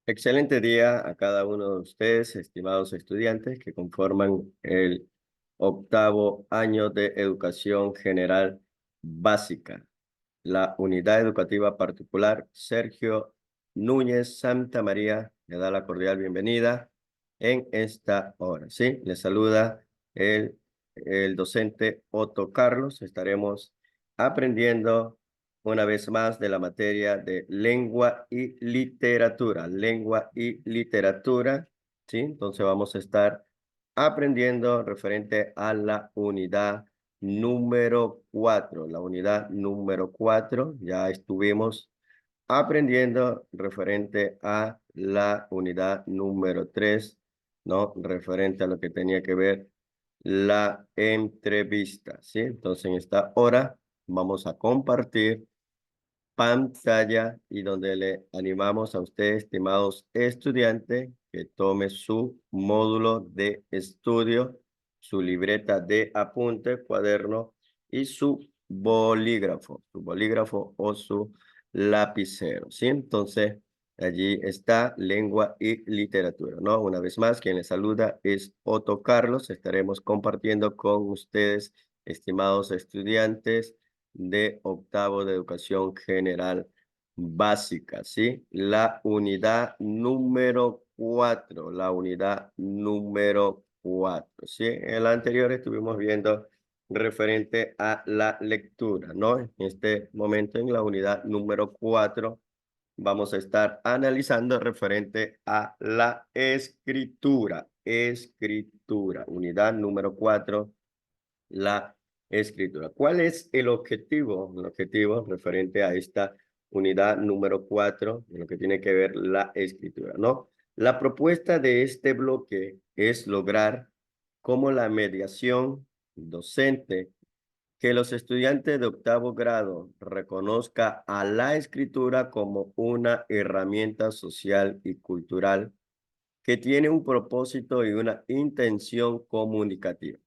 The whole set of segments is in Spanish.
Excelente día a cada uno de ustedes, estimados estudiantes que conforman el octavo año de Educación General Básica, la Unidad Educativa Particular Sergio Núñez Santa María. Le da la cordial bienvenida en esta hora. Sí, le saluda el docente Otto Carlos. Estaremos aprendiendo una vez más de la materia de lengua y literatura. Lengua y literatura, ¿sí? Entonces vamos a estar aprendiendo referente a la unidad número 4. La unidad número 4, ya estuvimos aprendiendo referente a la unidad número 3, ¿no? Referente a lo que tenía que ver la entrevista, ¿sí? Entonces en esta hora vamos a compartir pantalla y donde le animamos a ustedes, estimados estudiantes, que tome su módulo de estudio, su libreta de apunte, cuaderno y su bolígrafo o su lapicero, ¿sí? Entonces, allí está lengua y literatura, ¿no? Una vez más, quien les saluda es Otto Carlos. Estaremos compartiendo con ustedes, estimados estudiantes, de octavo de educación general básica, ¿sí? La unidad número 4, la unidad número 4, ¿sí? En la anterior estuvimos viendo referente a la lectura, ¿no? En este momento en la unidad número 4 vamos a estar analizando referente a la escritura, unidad número 4, la escritura. ¿Cuál es el objetivo? El objetivo referente a esta unidad número 4, en lo que tiene que ver la escritura, ¿no? La propuesta de este bloque es lograr como la mediación docente que los estudiantes de octavo grado reconozca a la escritura como una herramienta social y cultural que tiene un propósito y una intención comunicativa.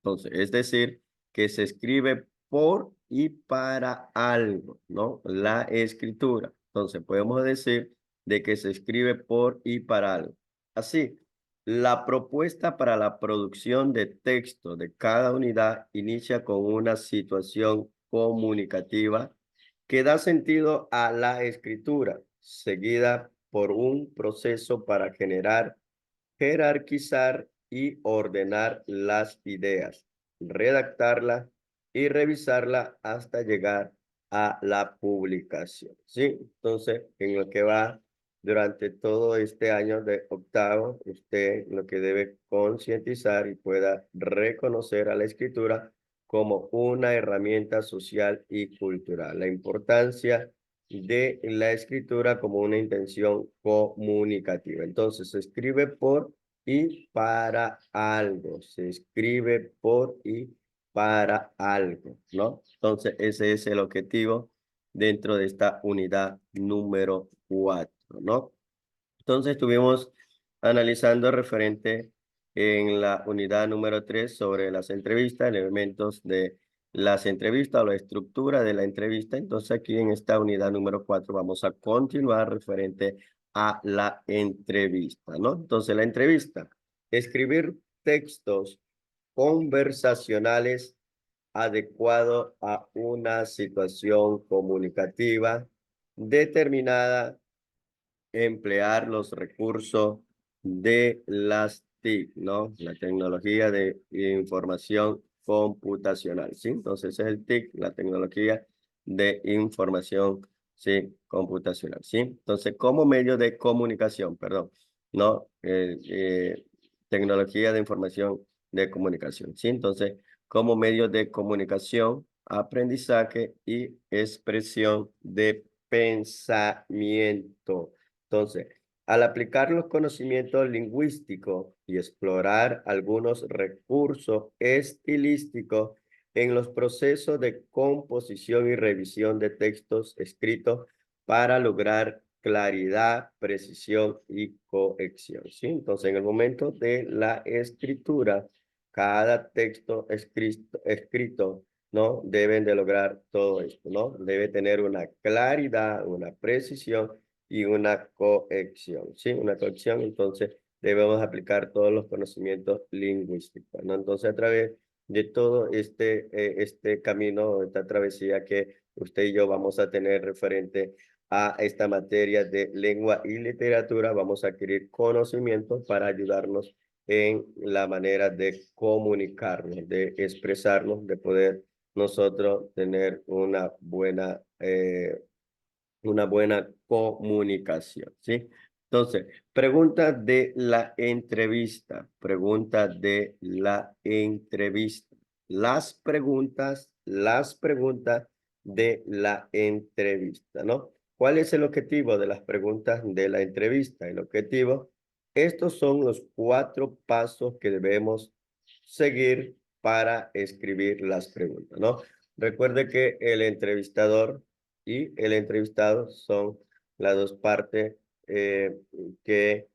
Entonces, es decir, que se escribe por y para algo, ¿no? La escritura. Entonces, podemos decir de que se escribe por y para algo. Así, la propuesta para la producción de texto de cada unidad inicia con una situación comunicativa que da sentido a la escritura, seguida por un proceso para generar, jerarquizar y ordenar las ideas, redactarla y revisarla hasta llegar a la publicación. ¿Sí? Entonces, en lo que va durante todo este año de octavo, usted lo que debe concientizar y pueda reconocer a la escritura como una herramienta social y cultural. La importancia de la escritura como una intención comunicativa. Entonces, se escribe por y para algo. Se escribe por y para algo, ¿no? Entonces, ese es el objetivo dentro de esta unidad número 4, ¿no? Entonces, estuvimos analizando referente en la unidad número 3 sobre las entrevistas, elementos de las entrevistas o la estructura de la entrevista. Entonces, aquí en esta unidad número 4 vamos a continuar referente a la entrevista, ¿no? Entonces, la entrevista, escribir textos conversacionales adecuados a una situación comunicativa determinada, emplear los recursos de las TIC, ¿no? La tecnología de información computacional, ¿sí? Entonces, ese es el TIC, la tecnología de información, sí, computacional, ¿sí? Entonces, como medio de comunicación, perdón, ¿no? Tecnología de información de comunicación, ¿sí? Entonces, como medio de comunicación, aprendizaje y expresión de pensamiento. Entonces, al aplicar los conocimientos lingüísticos y explorar algunos recursos estilísticos en los procesos de composición y revisión de textos escritos para lograr claridad, precisión y cohesión, ¿sí? Entonces, en el momento de la escritura, cada texto escrito, ¿no? Deben de lograr todo esto, ¿no? Debe tener una claridad, una precisión y una cohesión, ¿sí? Una cohesión, entonces debemos aplicar todos los conocimientos lingüísticos, ¿no? Entonces, a través de todo este camino, esta travesía que usted y yo vamos a tener referente a esta materia de lengua y literatura, vamos a adquirir conocimientos para ayudarnos en la manera de comunicarnos, de expresarnos, de poder nosotros tener una buena comunicación, ¿sí? Entonces, pregunta de la entrevista, pregunta de la entrevista. Las preguntas de la entrevista, ¿no? ¿Cuál es el objetivo de las preguntas de la entrevista? El objetivo, estos son los 4 pasos que debemos seguir para escribir las preguntas, ¿no? Recuerde que el entrevistador y el entrevistado son las dos partes que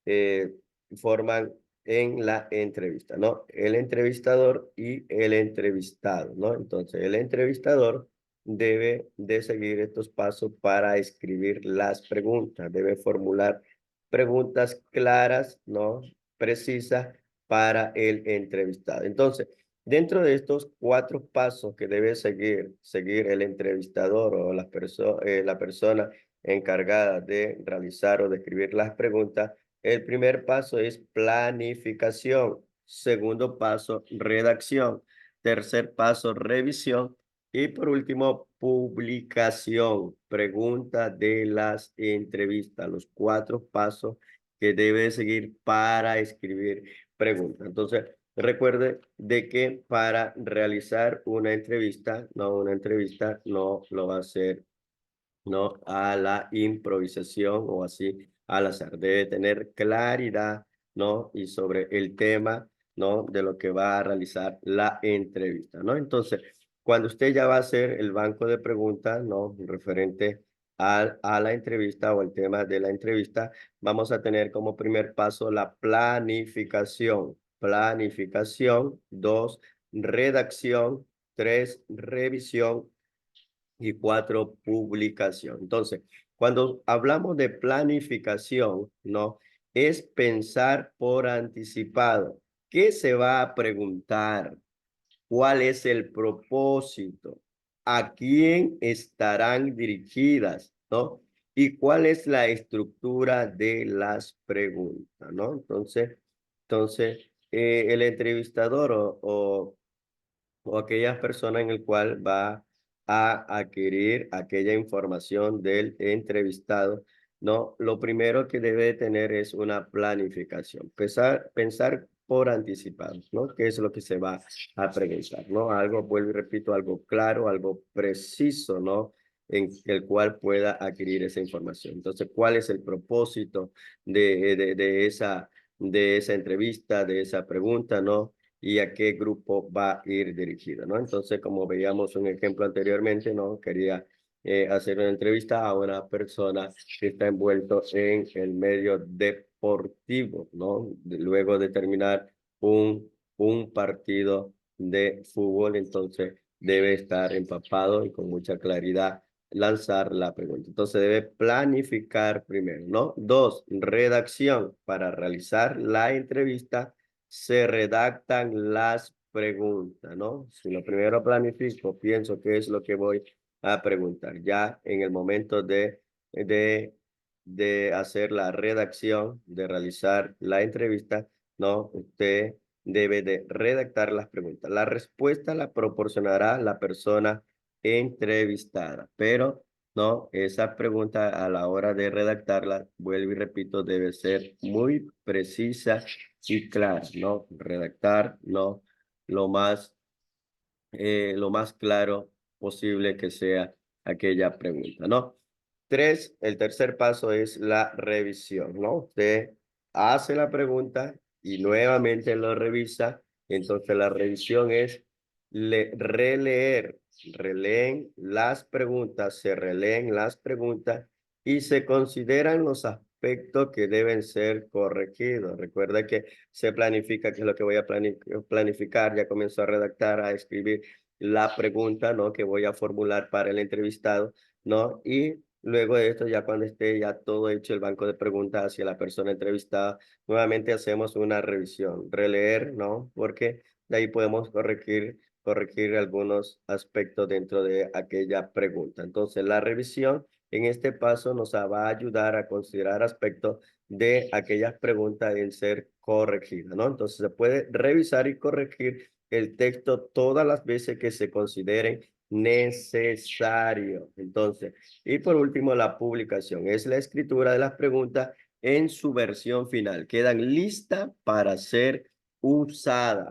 eh, forman en la entrevista, ¿no? El entrevistador y el entrevistado, ¿no? Entonces, el entrevistador debe de seguir estos pasos para escribir las preguntas, debe formular preguntas claras, ¿no? Precisas para el entrevistado. Entonces, dentro de estos 4 pasos que debe seguir el entrevistador o la persona encargada de realizar o de escribir las preguntas, el primer paso es planificación. Segundo paso, redacción. Tercer paso, revisión. Y por último, publicación. Pregunta de las entrevistas. Los 4 pasos que debe seguir para escribir preguntas. Entonces, recuerde de que para realizar una entrevista no lo va a hacer no a la improvisación o así al azar. Debe tener claridad, ¿no? Y sobre el tema, ¿no? De lo que va a realizar la entrevista, ¿no? Entonces, cuando usted ya va a hacer el banco de preguntas, ¿no? Referente a la entrevista o el tema de la entrevista, vamos a tener como primer paso la planificación. Planificación, 2, redacción, 3, revisión y 4, publicación. Entonces, cuando hablamos de planificación, ¿no? Es pensar por anticipado. ¿Qué se va a preguntar? ¿Cuál es el propósito? ¿A quién estarán dirigidas? ¿No? ¿Y cuál es la estructura de las preguntas? ¿No? Entonces, el entrevistador o aquellas personas en el cual va a adquirir aquella información del entrevistado, ¿no? Lo primero que debe tener es una planificación, pensar por anticipado, ¿no? ¿Qué es lo que se va a preguntar, ¿no? Algo, vuelvo y repito, algo claro, algo preciso, ¿no? En el cual pueda adquirir esa información. Entonces, ¿cuál es el propósito de esa entrevista, de esa pregunta, ¿no? Y a qué grupo va a ir dirigido, ¿no? Entonces, como veíamos un ejemplo anteriormente, ¿no? Quería hacer una entrevista a una persona que está envuelto en el medio deportivo, ¿no? Luego de terminar un partido de fútbol, entonces debe estar empapado y con mucha claridad lanzar la pregunta. Entonces debe planificar primero, ¿no? 2, redacción. Para realizar la entrevista se redactan las preguntas, ¿no? Si lo primero planifico, pienso qué es lo que voy a preguntar. Ya en el momento de, de hacer la redacción, de realizar la entrevista, ¿no? Usted debe de redactar las preguntas. La respuesta la proporcionará la persona entrevistada, pero no, esa pregunta a la hora de redactarla, vuelvo y repito, debe ser muy precisa y clara, ¿no? Redactar, ¿no? Lo más, lo más claro posible que sea aquella pregunta, ¿no? 3, el tercer paso es la revisión, ¿no? Usted hace la pregunta y nuevamente lo revisa. Entonces la revisión es releen las preguntas, se releen las preguntas y se consideran los aspectos que deben ser corregidos. Recuerda que se planifica qué es lo que voy a planificar, ya comenzó a redactar, a escribir la pregunta, ¿no? Que voy a formular para el entrevistado, ¿no? Y Luego de esto, ya cuando esté ya todo hecho el banco de preguntas hacia la persona entrevistada, nuevamente hacemos una revisión, releer, ¿no? Porque de ahí podemos corregir algunos aspectos dentro de aquella pregunta. Entonces, la revisión en este paso nos va a ayudar a considerar aspectos de aquellas preguntas en ser corregidas, ¿no? Entonces, se puede revisar y corregir el texto todas las veces que se consideren necesario. Entonces, y por último, la publicación. Es la escritura de las preguntas en su versión final. Quedan listas para ser usada.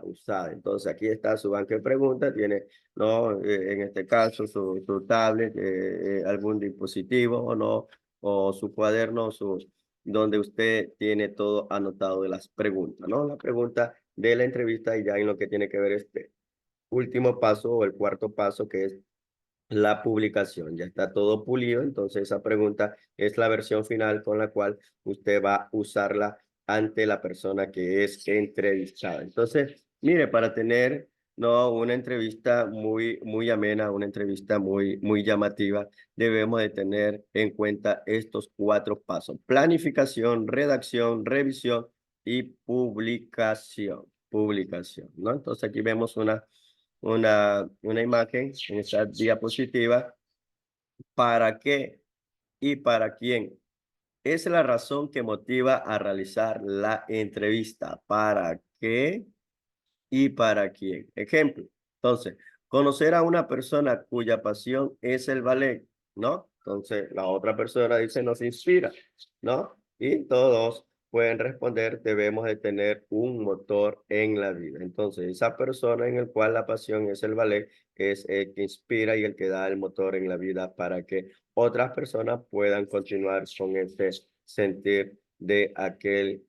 Entonces, aquí está su banco de preguntas. Tiene, ¿no? En este caso, su tablet, algún dispositivo o no, o su cuaderno, donde usted tiene todo anotado de las preguntas, ¿no? La pregunta de la entrevista y ya en lo que tiene que ver este último paso o el cuarto paso, que es la publicación. Ya está todo pulido, entonces esa pregunta es la versión final con la cual usted va a usarla ante la persona que es entrevistada. Entonces, mire, para tener, no, una entrevista muy amena, una entrevista muy llamativa, debemos de tener en cuenta estos cuatro pasos: planificación, redacción, revisión y publicación, ¿no? Entonces aquí vemos una imagen en esta diapositiva. ¿Para qué y para quién? Es la razón que motiva a realizar la entrevista. ¿Para qué y para quién? Ejemplo. Entonces, conocer a una persona cuya pasión es el ballet, ¿no? Entonces, la otra persona dice, nos inspira, ¿no? Y todos pueden responder, debemos de tener un motor en la vida. Entonces, esa persona en el cual la pasión es el ballet es el que inspira y el que da el motor en la vida para que otras personas puedan continuar con este sentir de aquel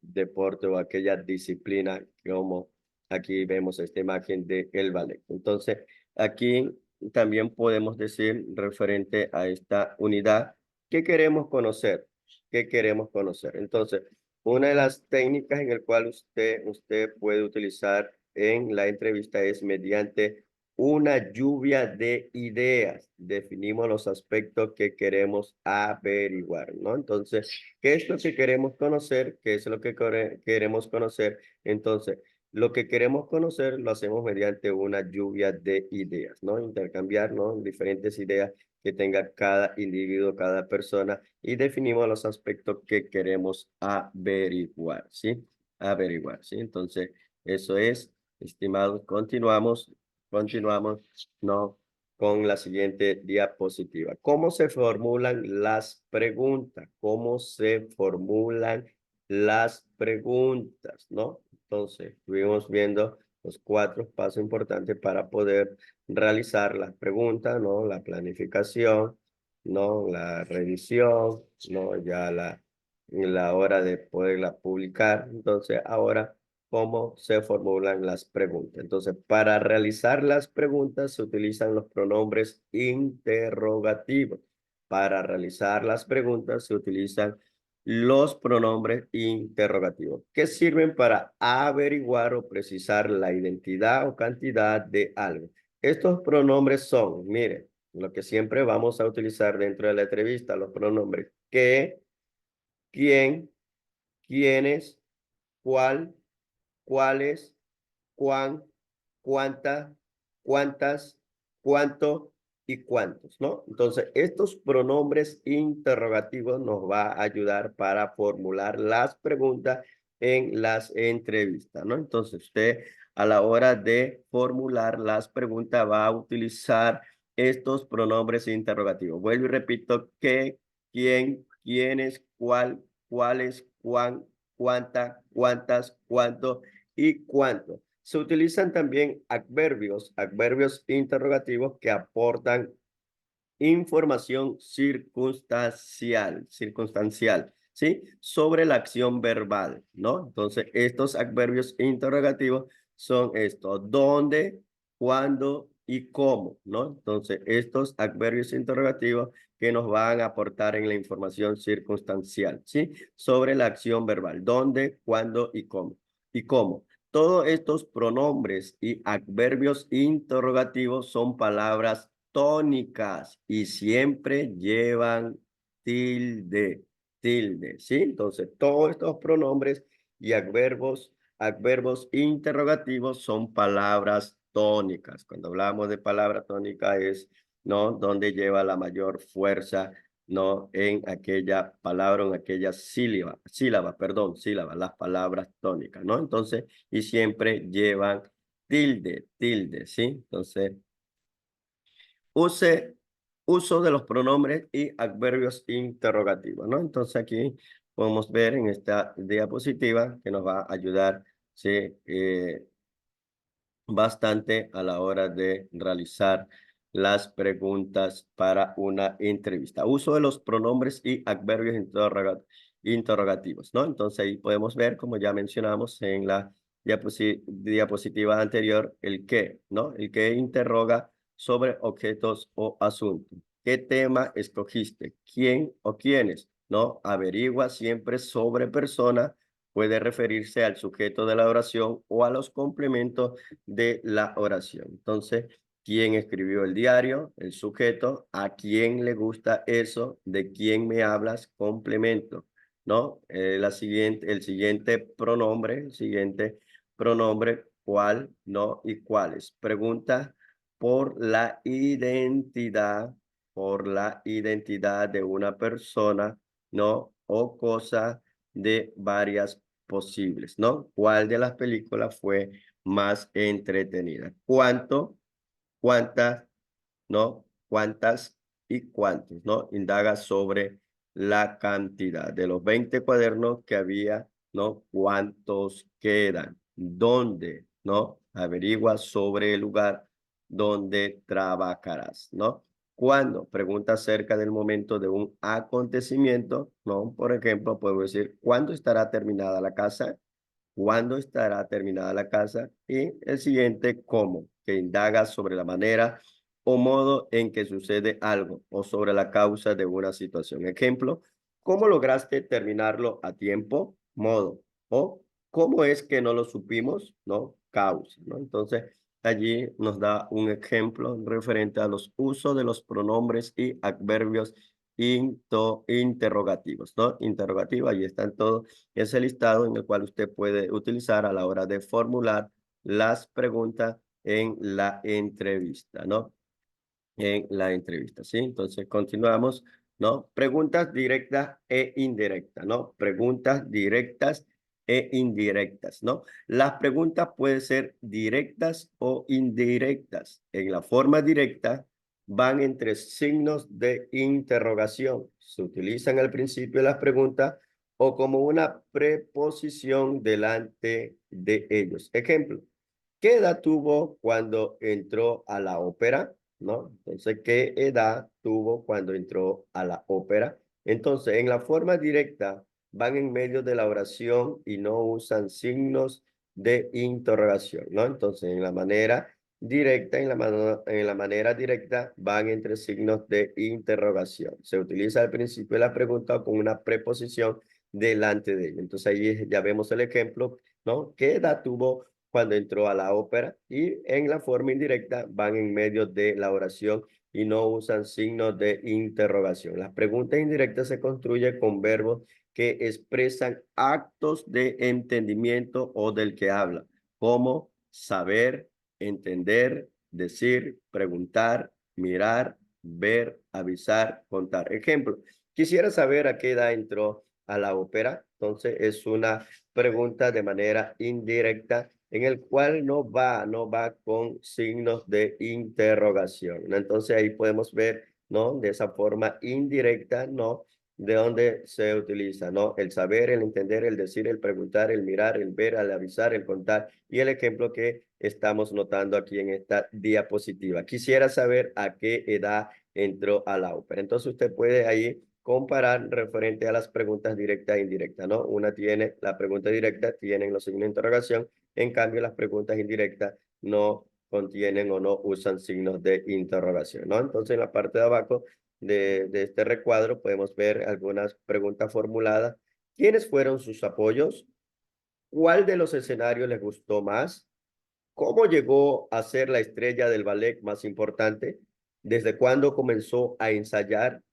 deporte o aquella disciplina, como aquí vemos esta imagen de el ballet. Entonces, aquí también podemos decir referente a esta unidad, ¿qué queremos conocer? ¿Qué queremos conocer? Entonces, una de las técnicas en el cual usted puede utilizar en la entrevista es mediante una lluvia de ideas. Definimos los aspectos que queremos averiguar, ¿no? Entonces, ¿qué es lo que queremos conocer? ¿Qué es lo que queremos conocer? Entonces, lo que queremos conocer lo hacemos mediante una lluvia de ideas, ¿no? Intercambiar, ¿no? Diferentes ideas que tenga cada individuo, cada persona, y definimos los aspectos que queremos averiguar, ¿sí? Averiguar, ¿sí? Entonces, eso es, estimados, continuamos, ¿no? Con la siguiente diapositiva. ¿Cómo se formulan las preguntas? ¿Cómo se formulan las preguntas? ¿No? Entonces, estuvimos viendo los cuatro pasos importantes para poder realizar las preguntas, ¿no? La planificación, ¿no? La revisión, ¿no? Ya la hora de poderla publicar. Entonces, ahora, ¿cómo se formulan las preguntas? Entonces, para realizar las preguntas se utilizan los pronombres interrogativos. Para realizar las preguntas se utilizan los pronombres interrogativos, que sirven para averiguar o precisar la identidad o cantidad de algo. Estos pronombres son, mire, lo que siempre vamos a utilizar dentro de la entrevista, los pronombres qué, quién, quiénes, cuál, cuáles, cuán, cuánta, cuántas, cuánto y cuántos, ¿no? Entonces, estos pronombres interrogativos nos va a ayudar para formular las preguntas en las entrevistas, ¿no? Entonces, usted a la hora de formular las preguntas va a utilizar estos pronombres interrogativos. Vuelvo y repito, qué, quién, quiénes, cuál, cuáles, cuán, cuánta, cuántas, cuánto y cuánto. Se utilizan también adverbios interrogativos que aportan información circunstancial, ¿sí? Sobre la acción verbal, ¿no? Entonces, estos adverbios interrogativos son estos: ¿dónde, cuándo y cómo?, ¿no? Entonces, estos adverbios interrogativos que nos van a aportar en la información circunstancial, ¿sí? Sobre la acción verbal: ¿dónde, cuándo y cómo? ¿Y cómo? Todos estos pronombres y adverbios interrogativos son palabras tónicas y siempre llevan tilde, ¿sí? Entonces, todos estos pronombres y adverbos interrogativos son palabras tónicas. Cuando hablamos de palabra tónica es, ¿no? Donde lleva la mayor fuerza, ¿no? En aquella palabra, en aquella sílaba, las palabras tónicas, ¿no? Entonces, y siempre llevan tilde, ¿sí? Entonces, uso de los pronombres y adverbios interrogativos, ¿no? Entonces aquí podemos ver en esta diapositiva que nos va a ayudar, ¿sí? Bastante a la hora de realizar las preguntas para una entrevista. Uso de los pronombres y adverbios interrogativos, ¿no? Entonces ahí podemos ver, como ya mencionamos en la diapositiva anterior, el qué, ¿no? El que interroga sobre objetos o asuntos. ¿Qué tema escogiste? ¿Quién o quiénes? ¿No? Averigua siempre sobre persona. Puede referirse al sujeto de la oración o a los complementos de la oración. Entonces, ¿quién escribió el diario? El sujeto. ¿A quién le gusta eso? ¿De quién me hablas? Complemento, ¿no? El siguiente pronombre, ¿cuál? ¿No? ¿Y cuáles? Pregunta por la identidad de una persona, ¿no? O cosa de varias posibles, ¿no? ¿Cuál de las películas fue más entretenida? ¿Cuánto? ¿Cuántas? ¿No? ¿Cuántas y cuántos? ¿No? Indaga sobre la cantidad. De los 20 cuadernos que había, ¿no? ¿Cuántos quedan? ¿Dónde? ¿No? Averigua sobre el lugar donde trabajarás, ¿no? ¿Cuándo? Pregunta acerca del momento de un acontecimiento, ¿no? Por ejemplo, podemos decir, ¿cuándo estará terminada la casa? ¿Cuándo estará terminada la casa? Y el siguiente, ¿cómo? Que indaga sobre la manera o modo en que sucede algo o sobre la causa de una situación. Ejemplo, ¿cómo lograste terminarlo a tiempo? Modo. O ¿cómo es que no lo supimos? ¿No? Causa, ¿no? Entonces, allí nos da un ejemplo referente a los usos de los pronombres y adverbios interrogativos, ¿no? Interrogativo, ahí están todos ese listado en el cual usted puede utilizar a la hora de formular las preguntas en la entrevista, ¿no? En la entrevista, ¿sí? Entonces, continuamos, ¿no? Preguntas directas e indirectas, ¿no? Preguntas directas e indirectas, ¿no? Las preguntas pueden ser directas o indirectas. En la forma directa van entre signos de interrogación. Se utilizan al principio de las preguntas o como una preposición delante de ellos. Ejemplo, ¿qué edad tuvo cuando entró a la ópera? ¿No? Entonces, ¿qué edad tuvo cuando entró a la ópera? Entonces, en la forma directa van en medio de la oración y no usan signos de interrogación, ¿no? Entonces, en la manera directa, en la manera directa van entre signos de interrogación. Se utiliza al principio de la pregunta con una preposición delante de ella. Entonces, ahí ya vemos el ejemplo, ¿no? ¿Qué edad tuvo cuando entró a la ópera? Y en la forma indirecta van en medio de la oración y no usan signos de interrogación. Las preguntas indirectas se construyen con verbos que expresan actos de entendimiento o del que habla, como saber, entender, decir, preguntar, mirar, ver, avisar, contar. Ejemplo, quisiera saber a qué edad entró a la ópera. Entonces es una pregunta de manera indirecta en el cual no va con signos de interrogación, ¿no? Entonces ahí podemos ver, ¿no? De esa forma indirecta, ¿no? De dónde se utiliza, ¿no? El saber, el entender, el decir, el preguntar, el mirar, el ver, el avisar, el contar y el ejemplo que estamos notando aquí en esta diapositiva. Quisiera saber a qué edad entró a la ópera. Entonces usted puede ahí comparar referente a las preguntas directas e indirectas, ¿no? Una tiene, la pregunta directa tienen los signos de interrogación, en cambio las preguntas indirectas no contienen o no usan signos de interrogación, ¿no? Entonces en la parte de abajo de este recuadro podemos ver algunas preguntas formuladas. ¿Quiénes fueron sus apoyos? ¿Cuál de los escenarios les gustó más? ¿Cómo llegó a ser la estrella del ballet más importante? ¿Desde cuándo comenzó a ensayar?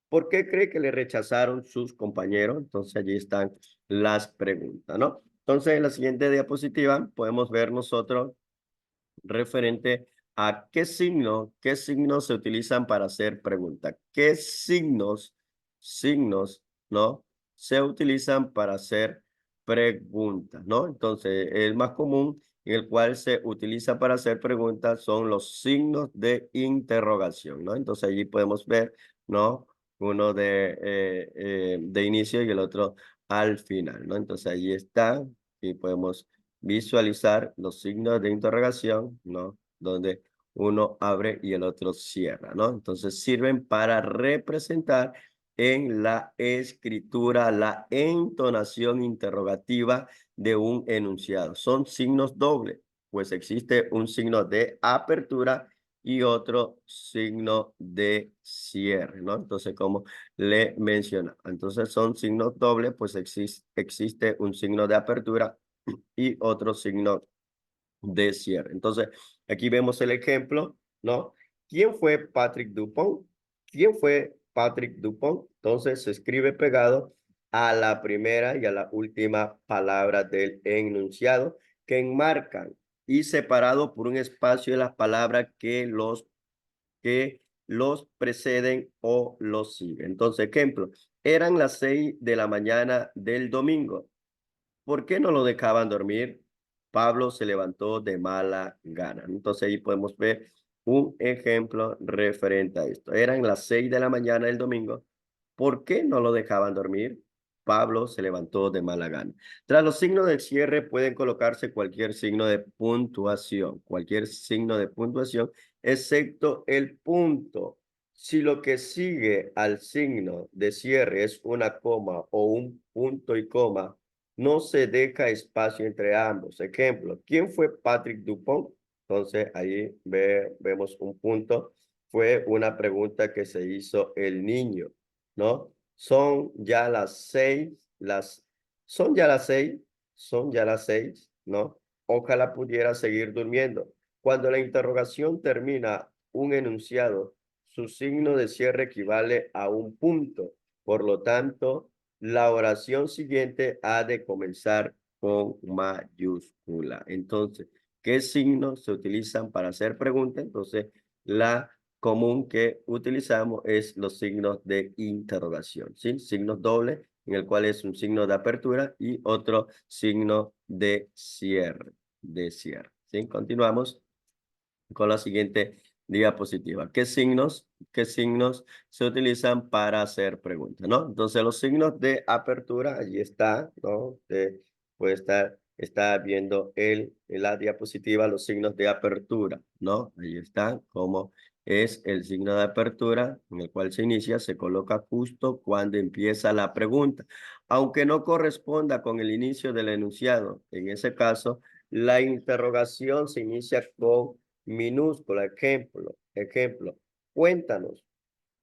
¿Por qué cree que le rechazaron sus compañeros? Entonces allí están las preguntas, ¿no? Entonces en la siguiente diapositiva podemos ver nosotros referente a qué signos se utilizan para hacer preguntas. ¿Qué signos, ¿no? Se utilizan para hacer preguntas, ¿no? Entonces, el más común en el cual se utiliza para hacer preguntas son los signos de interrogación, ¿no? Entonces, allí podemos ver, ¿no? Uno de inicio y el otro al final, ¿no? Entonces, allí está y podemos visualizar los signos de interrogación, ¿no? Donde uno abre y el otro cierra, ¿no? Entonces sirven para representar en la escritura la entonación interrogativa de un enunciado. Son signos dobles, pues existe un signo de apertura y otro signo de cierre, ¿no? Entonces, como le menciona, entonces son signos dobles, pues existe un signo de apertura y otro signo de cierre. Entonces, aquí vemos el ejemplo, ¿no? ¿Quién fue Patrick Dupont? ¿Quién fue Patrick Dupont? Entonces, se escribe pegado a la primera y a la última palabra del enunciado que enmarcan y separado por un espacio de las palabras que los preceden o los siguen. Entonces, ejemplo, eran las 6 de la mañana del domingo. ¿Por qué no lo dejaban dormir? Pablo se levantó de mala gana. Entonces ahí podemos ver un ejemplo referente a esto. Eran las 6 de la mañana del domingo. ¿Por qué no lo dejaban dormir? Pablo se levantó de mala gana. Tras los signos del cierre pueden colocarse cualquier signo de puntuación, excepto el punto. Si lo que sigue al signo de cierre es una coma o un punto y coma, no se deja espacio entre ambos. Ejemplo, ¿quién fue Patrick Dupont? Entonces, ahí vemos un punto. Fue una pregunta que se hizo el niño, ¿no? Son ya las 6, son ya las 6, son ya las 6, ¿no? Ojalá pudiera seguir durmiendo. Cuando la interrogación termina un enunciado, su signo de cierre equivale a un punto. Por lo tanto, la oración siguiente ha de comenzar con mayúscula. Entonces, ¿qué signos se utilizan para hacer preguntas? Entonces, la común que utilizamos es los signos de interrogación, ¿sí? Signos dobles, en el cual es un signo de apertura y otro signo de cierre, ¿sí? Continuamos con la siguiente diapositiva. Qué signos se utilizan para hacer preguntas, ¿no? Entonces, los signos de apertura, allí está, ¿no? Usted puede está viendo la diapositiva, los signos de apertura, ¿no? Ahí está, como es el signo de apertura en el cual se inicia, se coloca justo cuando empieza la pregunta, aunque no corresponda con el inicio del enunciado. En ese caso, la interrogación se inicia con minúscula. Ejemplo, cuéntanos,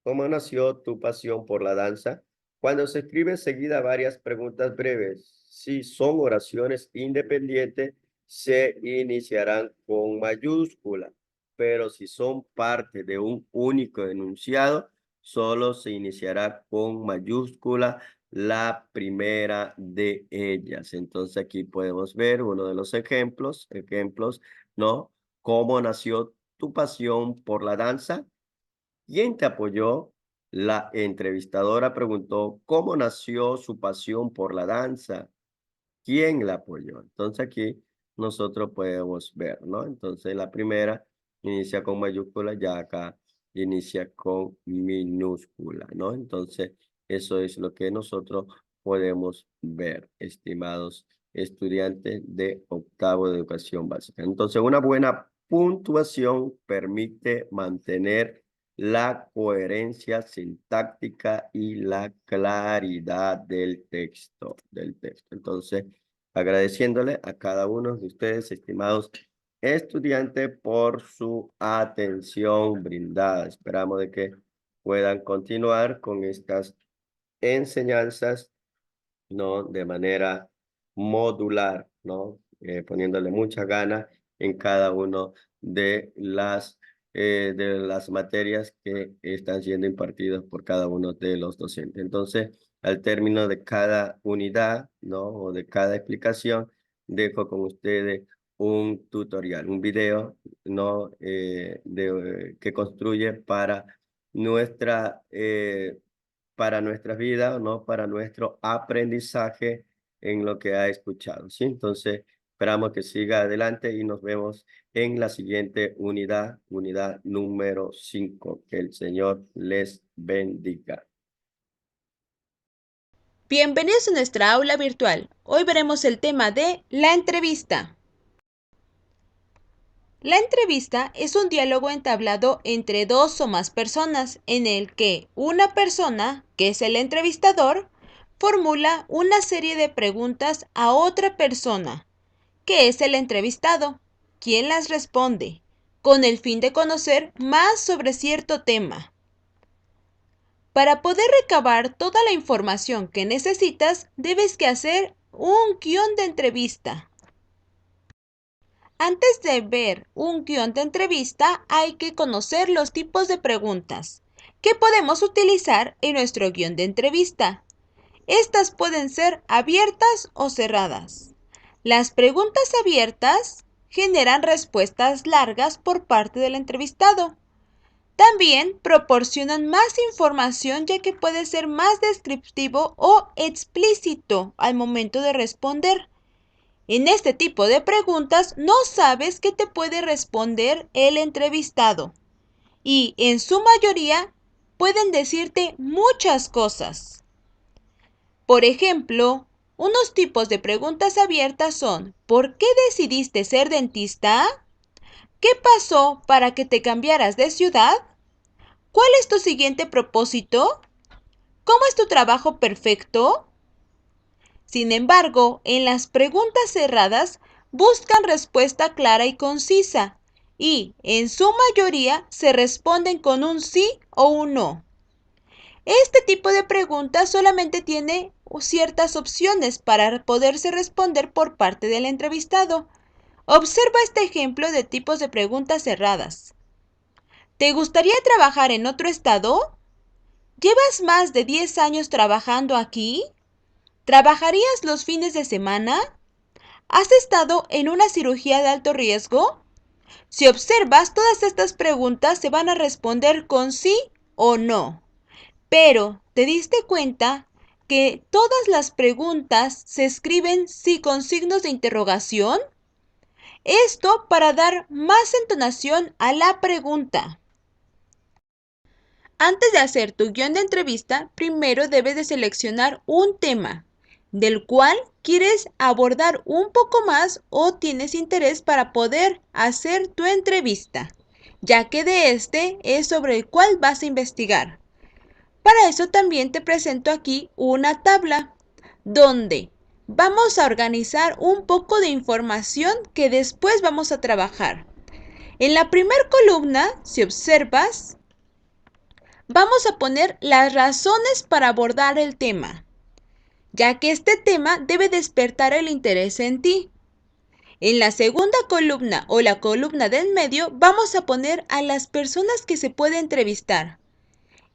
¿cómo nació tu pasión por la danza? Cuando se escribe seguida varias preguntas breves, si son oraciones independientes, se iniciarán con mayúscula, pero si son parte de un único enunciado, solo se iniciará con mayúscula la primera de ellas. Entonces aquí podemos ver uno de los ejemplos, ¿no? ¿Cómo nació tu pasión por la danza? ¿Quién te apoyó? La entrevistadora preguntó cómo nació su pasión por la danza. ¿Quién la apoyó? Entonces aquí nosotros podemos ver, ¿no? Entonces la primera inicia con mayúscula, ya acá inicia con minúscula, ¿no? Entonces eso es lo que nosotros podemos ver, estimados estudiantes de octavo de educación básica. Entonces una buena puntuación permite mantener la coherencia sintáctica y la claridad del texto. Entonces, agradeciéndole a cada uno de ustedes, estimados estudiantes, por su atención brindada. Esperamos de que puedan continuar con estas enseñanzas, ¿no? De manera modular, ¿no? Poniéndole mucha gana en cada uno de las de las materias que están siendo impartidas por cada uno de los docentes. Entonces, al término de cada unidad, ¿no? O de cada explicación, dejo con ustedes un tutorial, un video, ¿no? Que construye para nuestras vidas, ¿no? Para nuestro aprendizaje en lo que ha escuchado, ¿sí? Entonces, esperamos que siga adelante y nos vemos en la siguiente unidad, unidad número 5. Que el Señor les bendiga. Bienvenidos a nuestra aula virtual. Hoy veremos el tema de la entrevista. La entrevista es un diálogo entablado entre dos o más personas en el que una persona, que es el entrevistador, formula una serie de preguntas a otra persona, que es el entrevistado, quien las responde, con el fin de conocer más sobre cierto tema. Para poder recabar toda la información que necesitas, debes que hacer un guión de entrevista. Antes de ver un guión de entrevista, hay que conocer los tipos de preguntas que podemos utilizar en nuestro guión de entrevista. Estas pueden ser abiertas o cerradas. Las preguntas abiertas generan respuestas largas por parte del entrevistado. También proporcionan más información ya que puede ser más descriptivo o explícito al momento de responder. En este tipo de preguntas no sabes qué te puede responder el entrevistado y en su mayoría pueden decirte muchas cosas. Por ejemplo, unos tipos de preguntas abiertas son: ¿por qué decidiste ser dentista? ¿Qué pasó para que te cambiaras de ciudad? ¿Cuál es tu siguiente propósito? ¿Cómo es tu trabajo perfecto? Sin embargo, en las preguntas cerradas buscan respuesta clara y concisa y, en su mayoría, se responden con un sí o un no. Este tipo de preguntas solamente tiene ciertas opciones para poderse responder por parte del entrevistado. Observa este ejemplo de tipos de preguntas cerradas. ¿Te gustaría trabajar en otro estado? ¿Llevas más de 10 años trabajando aquí? ¿Trabajarías los fines de semana? ¿Has estado en una cirugía de alto riesgo? Si observas, todas estas preguntas se van a responder con sí o no. Pero, ¿te diste cuenta que todas las preguntas se escriben sí con signos de interrogación? Esto para dar más entonación a la pregunta. Antes de hacer tu guión de entrevista, primero debes de seleccionar un tema del cual quieres abordar un poco más o tienes interés para poder hacer tu entrevista, ya que de este es sobre el cual vas a investigar. Para eso también te presento aquí una tabla donde vamos a organizar un poco de información que después vamos a trabajar. En la primera columna, si observas, vamos a poner las razones para abordar el tema, ya que este tema debe despertar el interés en ti. En la segunda columna o la columna del medio vamos a poner a las personas que se puede entrevistar.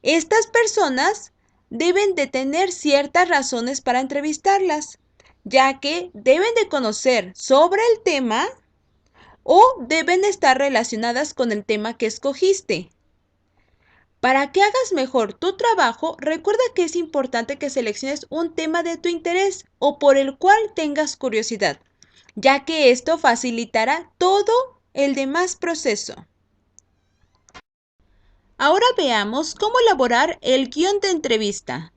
Estas personas deben de tener ciertas razones para entrevistarlas, ya que deben de conocer sobre el tema o deben estar relacionadas con el tema que escogiste. Para que hagas mejor tu trabajo, recuerda que es importante que selecciones un tema de tu interés o por el cual tengas curiosidad, ya que esto facilitará todo el demás proceso. Ahora veamos cómo elaborar el guión de entrevista.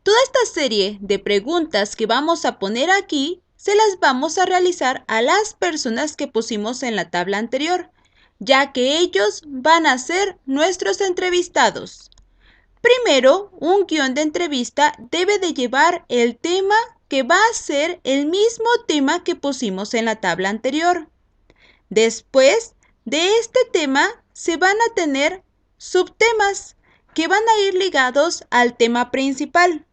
Toda esta serie de preguntas que vamos a poner aquí, se las vamos a realizar a las personas que pusimos en la tabla anterior, ya que ellos van a ser nuestros entrevistados. Primero, un guión de entrevista debe de llevar el tema que va a ser el mismo tema que pusimos en la tabla anterior. Después de este tema se van a tener subtemas que van a ir ligados al tema principal,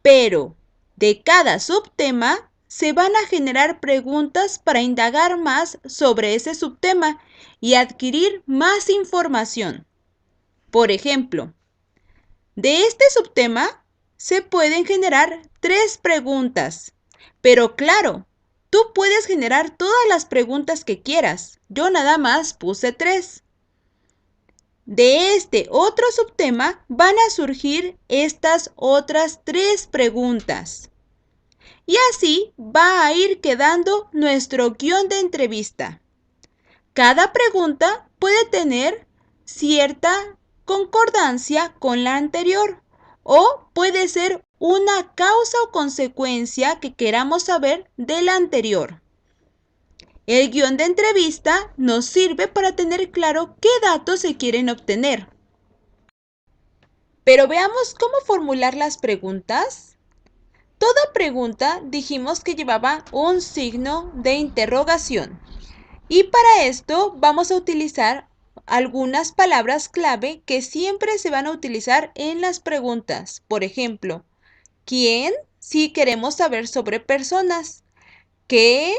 pero de cada subtema se van a generar preguntas para indagar más sobre ese subtema y adquirir más información. Por ejemplo, de este subtema se pueden generar 3 preguntas, pero claro, tú puedes generar todas las preguntas que quieras. Yo nada más puse 3. De este otro subtema van a surgir estas otras 3 preguntas. Y así va a ir quedando nuestro guión de entrevista. Cada pregunta puede tener cierta concordancia con la anterior o puede ser una causa o consecuencia que queramos saber de la anterior. El guión de entrevista nos sirve para tener claro qué datos se quieren obtener. Pero veamos cómo formular las preguntas. Toda pregunta dijimos que llevaba un signo de interrogación. Y para esto vamos a utilizar algunas palabras clave que siempre se van a utilizar en las preguntas. Por ejemplo, ¿quién? Si queremos saber sobre personas. ¿Qué?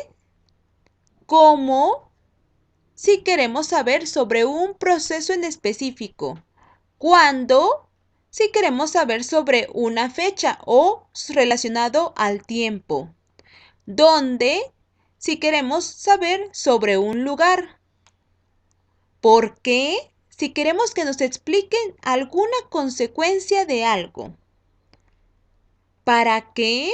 ¿Cómo? Si queremos saber sobre un proceso en específico. ¿Cuándo? Si queremos saber sobre una fecha o relacionado al tiempo. ¿Dónde? Si queremos saber sobre un lugar. ¿Por qué? Si queremos que nos expliquen alguna consecuencia de algo. ¿Para qué?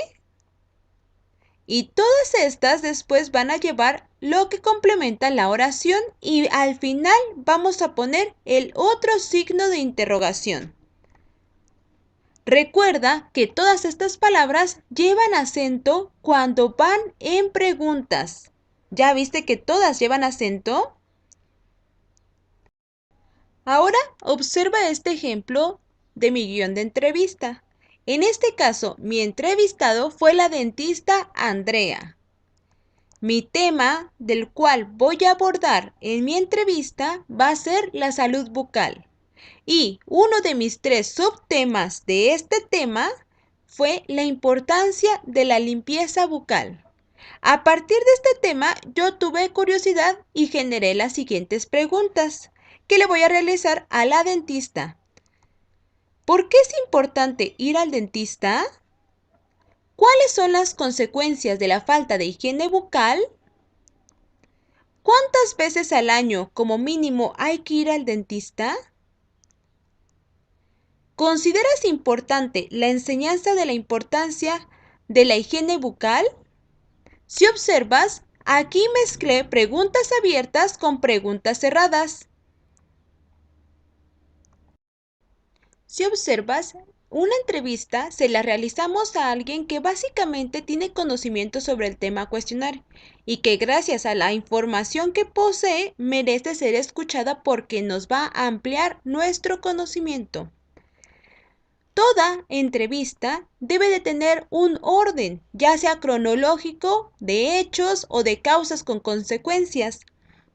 Y todas estas después van a llevar lo que complementa la oración y al final vamos a poner el otro signo de interrogación. Recuerda que todas estas palabras llevan acento cuando van en preguntas. ¿Ya viste que todas llevan acento? Ahora observa este ejemplo de mi guión de entrevista. En este caso, mi entrevistado fue la dentista Andrea. Mi tema del cual voy a abordar en mi entrevista va a ser la salud bucal. Y uno de mis 3 subtemas de este tema fue la importancia de la limpieza bucal. A partir de este tema, yo tuve curiosidad y generé las siguientes preguntas que le voy a realizar a la dentista. ¿Por qué es importante ir al dentista? ¿Cuáles son las consecuencias de la falta de higiene bucal? ¿Cuántas veces al año como mínimo hay que ir al dentista? ¿Consideras importante la enseñanza de la importancia de la higiene bucal? Si observas, aquí mezclé preguntas abiertas con preguntas cerradas. Si observas, una entrevista se la realizamos a alguien que básicamente tiene conocimiento sobre el tema a cuestionar y que gracias a la información que posee merece ser escuchada porque nos va a ampliar nuestro conocimiento. Toda entrevista debe de tener un orden, ya sea cronológico, de hechos o de causas con consecuencias.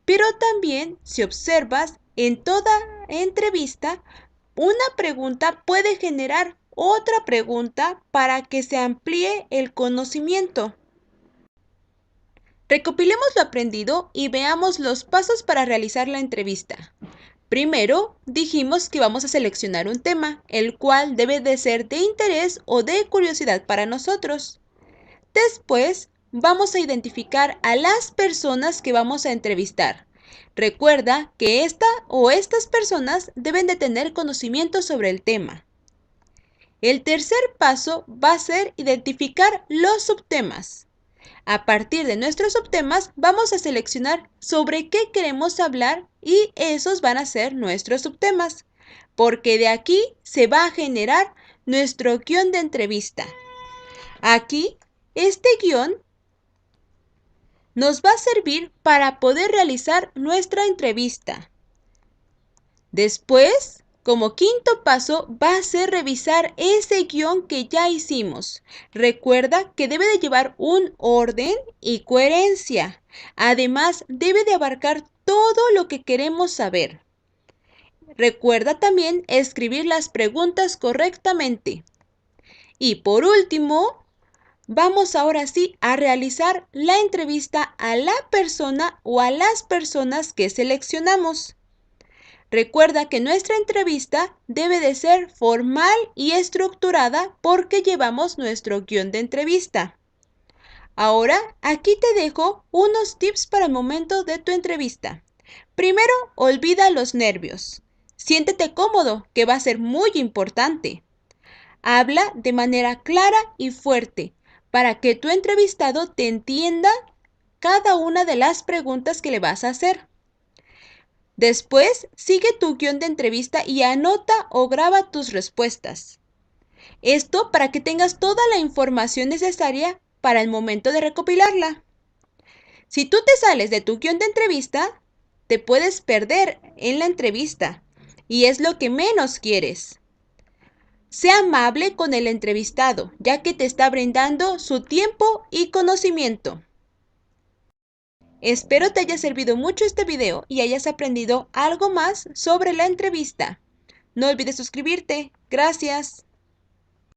Pero también, si observas, en toda entrevista, una pregunta puede generar otra pregunta para que se amplíe el conocimiento. Recopilemos lo aprendido y veamos los pasos para realizar la entrevista. Primero, dijimos que vamos a seleccionar un tema, el cual debe de ser de interés o de curiosidad para nosotros. Después, vamos a identificar a las personas que vamos a entrevistar. Recuerda que esta o estas personas deben de tener conocimiento sobre el tema. El tercer paso va a ser identificar los subtemas. A partir de nuestros subtemas vamos a seleccionar sobre qué queremos hablar y esos van a ser nuestros subtemas, porque de aquí se va a generar nuestro guión de entrevista. Aquí, este guión nos va a servir para poder realizar nuestra entrevista. Después, como quinto paso, va a ser revisar ese guión que ya hicimos. Recuerda que debe de llevar un orden y coherencia. Además, debe de abarcar todo lo que queremos saber. Recuerda también escribir las preguntas correctamente. Y por último, Vamos ahora sí a realizar la entrevista a la persona o a las personas que seleccionamos. Recuerda que nuestra entrevista debe de ser formal y estructurada porque llevamos nuestro guión de entrevista. Ahora, aquí te dejo unos tips para el momento de tu entrevista. Primero, olvida los nervios. Siéntete cómodo, que va a ser muy importante. Habla de manera clara y fuerte para que tu entrevistado te entienda cada una de las preguntas que le vas a hacer. Después, sigue tu guión de entrevista y anota o graba tus respuestas. Esto para que tengas toda la información necesaria para el momento de recopilarla. Si tú te sales de tu guión de entrevista, te puedes perder en la entrevista y es lo que menos quieres. Sea amable con el entrevistado, ya que te está brindando su tiempo y conocimiento. Espero te haya servido mucho este video y hayas aprendido algo más sobre la entrevista. No olvides suscribirte. Gracias.